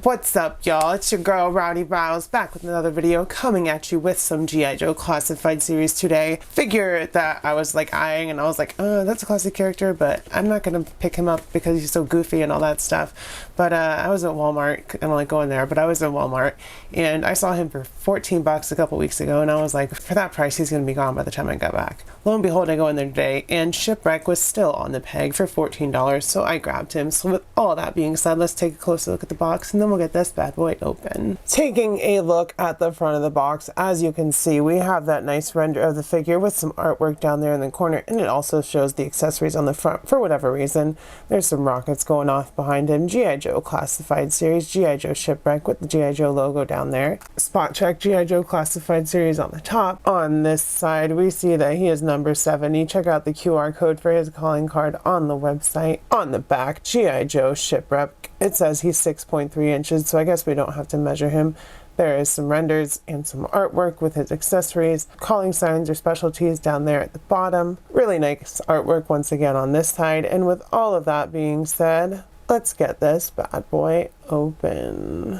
What's up, y'all? It's your girl Rowdy Brows back with another video, coming at you with some G.I. Joe Classified series today. Figure that I was like eyeing and I was like, that's a classic character, but I'm not gonna pick him up because he's so goofy and all that stuff. But I was at Walmart, I don't like going there, but I was at Walmart and I saw him for 14 bucks a couple weeks ago, and I was like, for that price he's gonna be gone by the time I got back. Lo and behold, I go in there today and Shipwreck was still on the peg for $14, so I grabbed him. So with all that being said, let's take a closer look at the box and then we'll get this bad boy open. Taking a look at the front of the box, as you can see, we have that nice render of the figure with some artwork down there in the corner, and it also shows the accessories on the front for whatever reason. There's some rockets going off behind him. G.I. Joe Classified Series, G.I. Joe Shipwreck with the G.I. Joe logo down there. Spot check G.I. Joe Classified Series on the top. On this side, we see that he is number 70. Check out the QR code for his calling card on the website. On the back, G.I. Joe Shipwreck. It says he's 6.3 inches, so I guess we don't have to measure him. There is some renders and some artwork with his accessories, calling signs or specialties down there at the bottom. Really nice artwork once again on this side. And with all of that being said, let's get this bad boy open.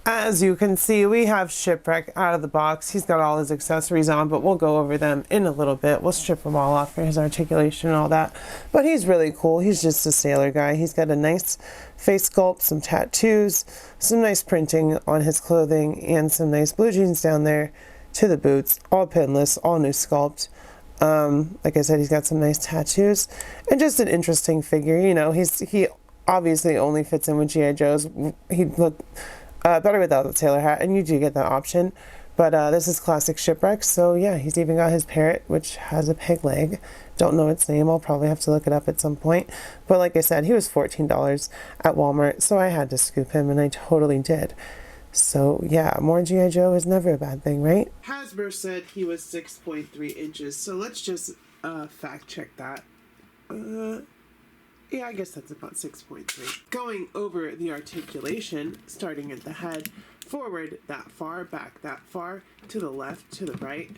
As you can see, we have Shipwreck out of the box. He's got all his accessories on, but we'll go over them in a little bit. We'll strip them all off for his articulation and all that. But he's really cool. He's just a sailor guy. He's got a nice face sculpt, some tattoos, some nice printing on his clothing, and some nice blue jeans down there to the boots. All pinless, all new sculpt. Like I said, he's got some nice tattoos and just an interesting figure. You know, he obviously only fits in with G.I. Joes. He'd look better without the sailor hat, and you do get that option. But this is classic Shipwreck, so yeah, he's even got his parrot, which has a peg leg. Don't know its name. I'll probably have to look it up at some point. But like I said, he was $14 at Walmart, so I had to scoop him, and I totally did. So yeah, more G.I. Joe is never a bad thing, right? Hasbro said he was 6.3 inches, so let's just fact check that. Yeah, I guess that's about 6.3. Going over the articulation, starting at the head, forward that far, back that far, to the left, to the right.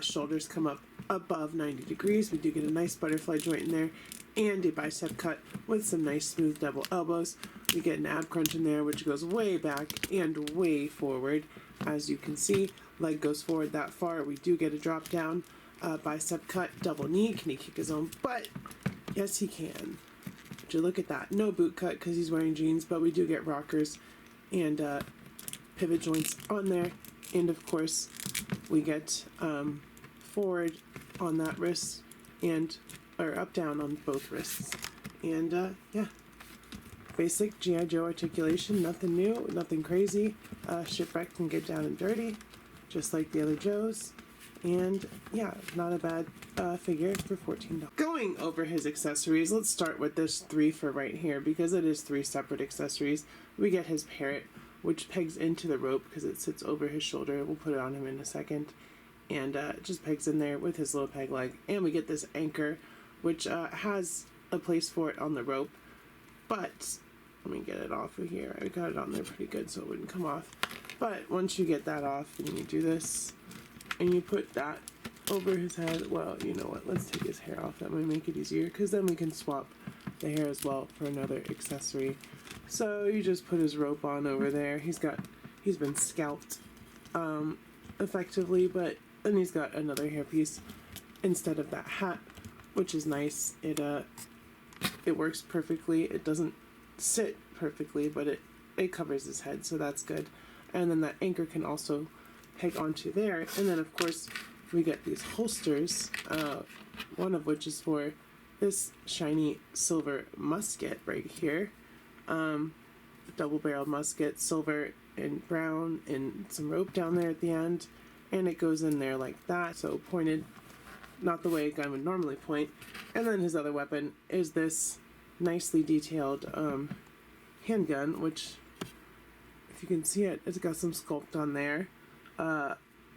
Shoulders come up above 90 degrees. We do get a nice butterfly joint in there, and a bicep cut with some nice smooth double elbows. We get an ab crunch in there, which goes way back and way forward. As you can see, leg goes forward that far. We do get a drop down, bicep cut, double knee. Can he kick his own butt? Yes, he can. Would you look at that? No boot cut because he's wearing jeans, but we do get rockers and pivot joints on there. And of course, we get forward on that wrist or up down on both wrists. And yeah, basic G.I. Joe articulation, nothing new, nothing crazy. Shipwreck can get down and dirty, just like the other Joes. And yeah, not a bad figure for $14. Going over his accessories, let's start with this 3 for right here, because it is 3 separate accessories. We get his parrot, which pegs into the rope because it sits over his shoulder. We'll put it on him in a second. And it just pegs in there with his little peg leg. And we get this anchor, which has a place for it on the rope. But let me get it off of here. I got it on there pretty good so it wouldn't come off. But once you get that off, and you do this, and you put that over his head. Well, you know what? Let's take his hair off. That might make it easier, because then we can swap the hair as well for another accessory. So you just put his rope on over there. He's been scalped effectively, but then he's got another hairpiece instead of that hat, which is nice. It works perfectly. It doesn't sit perfectly, but it covers his head, so that's good. And then that anchor can also peg onto there. And then of course we get these holsters, one of which is for this shiny silver musket right here. Double-barreled musket, silver and brown, and some rope down there at the end, and it goes in there like that, so pointed not the way a gun would normally point. And then his other weapon is this nicely detailed handgun, which, if you can see it, it's got some sculpt on there.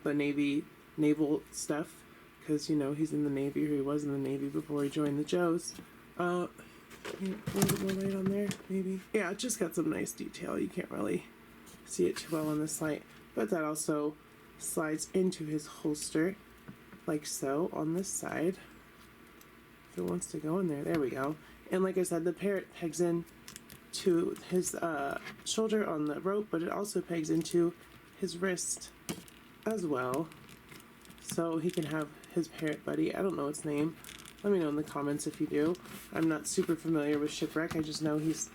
The naval stuff, because you know he's in the Navy, or he was in the Navy before he joined the Joes. A little bit more light on there, maybe. Yeah, it just got some nice detail. You can't really see it too well on this light, but that also slides into his holster, like so, on this side. If it wants to go in there, there we go. And like I said, the parrot pegs in to his shoulder on the rope, but it also pegs into his wrist as well, so he can have his parrot buddy. I don't know its name. Let me know in the comments if you do. I'm not super familiar with Shipwreck. I just know he's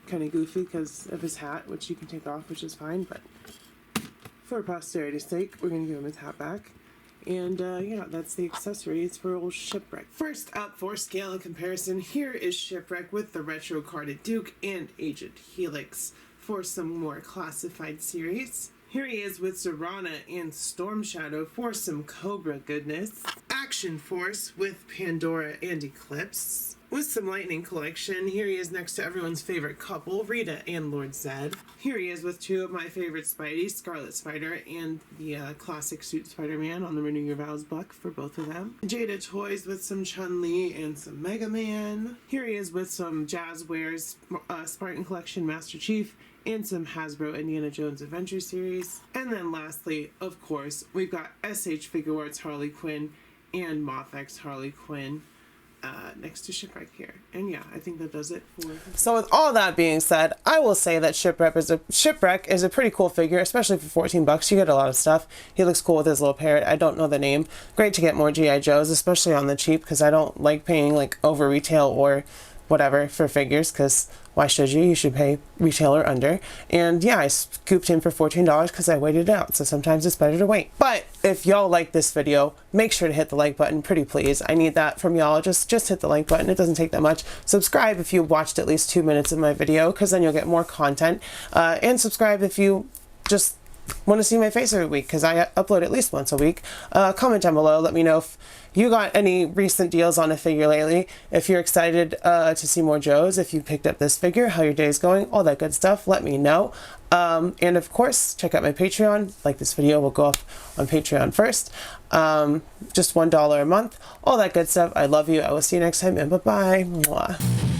kind of goofy because of his hat, which you can take off, which is fine, but for posterity's sake, we're going to give him his hat back. And yeah, that's the accessories for old Shipwreck. First up for scale and comparison, here is Shipwreck with the retro carded Duke and Agent Helix for some more classified series. Here he is with Zorana and Storm Shadow for some Cobra goodness. Action Force with Pandora and Eclipse. With some Lightning Collection, here he is next to everyone's favorite couple, Rita and Lord Zed. Here he is with two of my favorite Spideys, Scarlet Spider and the classic suit Spider-Man on the Renew Your Vows buck for both of them. Jada Toys with some Chun-Li and some Mega Man. Here he is with some Jazzwares, Spartan Collection Master Chief, and some Hasbro Indiana Jones Adventure Series. And then lastly, of course, we've got SH Figuarts Harley Quinn and MothX Harley Quinn next to Shipwreck here. And yeah, I think that does it for... So with all that being said, I will say that Shipwreck is a pretty cool figure, especially for 14 bucks. You get a lot of stuff. He looks cool with his little parrot. I don't know the name. Great to get more G.I. Joes, especially on the cheap, because I don't like paying like over retail or whatever for figures, because why should you? You should pay retail or under. And yeah, I scooped him for $14 because I waited it out, so sometimes it's better to wait. But if y'all like this video, make sure to hit the like button, pretty please. I need that from y'all. Just hit the like button. It doesn't take that much. Subscribe if you watched at least 2 minutes of my video, because then you'll get more content. And subscribe if you just want to see my face every week, because I upload at least once a week. Comment down below. Let me know if you got any recent deals on a figure lately, if you're excited to see more Joes, if you picked up this figure, how your day's going, all that good stuff. Let me know. And of course, check out my Patreon. Like this video will go up on Patreon first. Just $1 a month. All that good stuff. I love you. I will see you next time, and bye-bye. Mwah.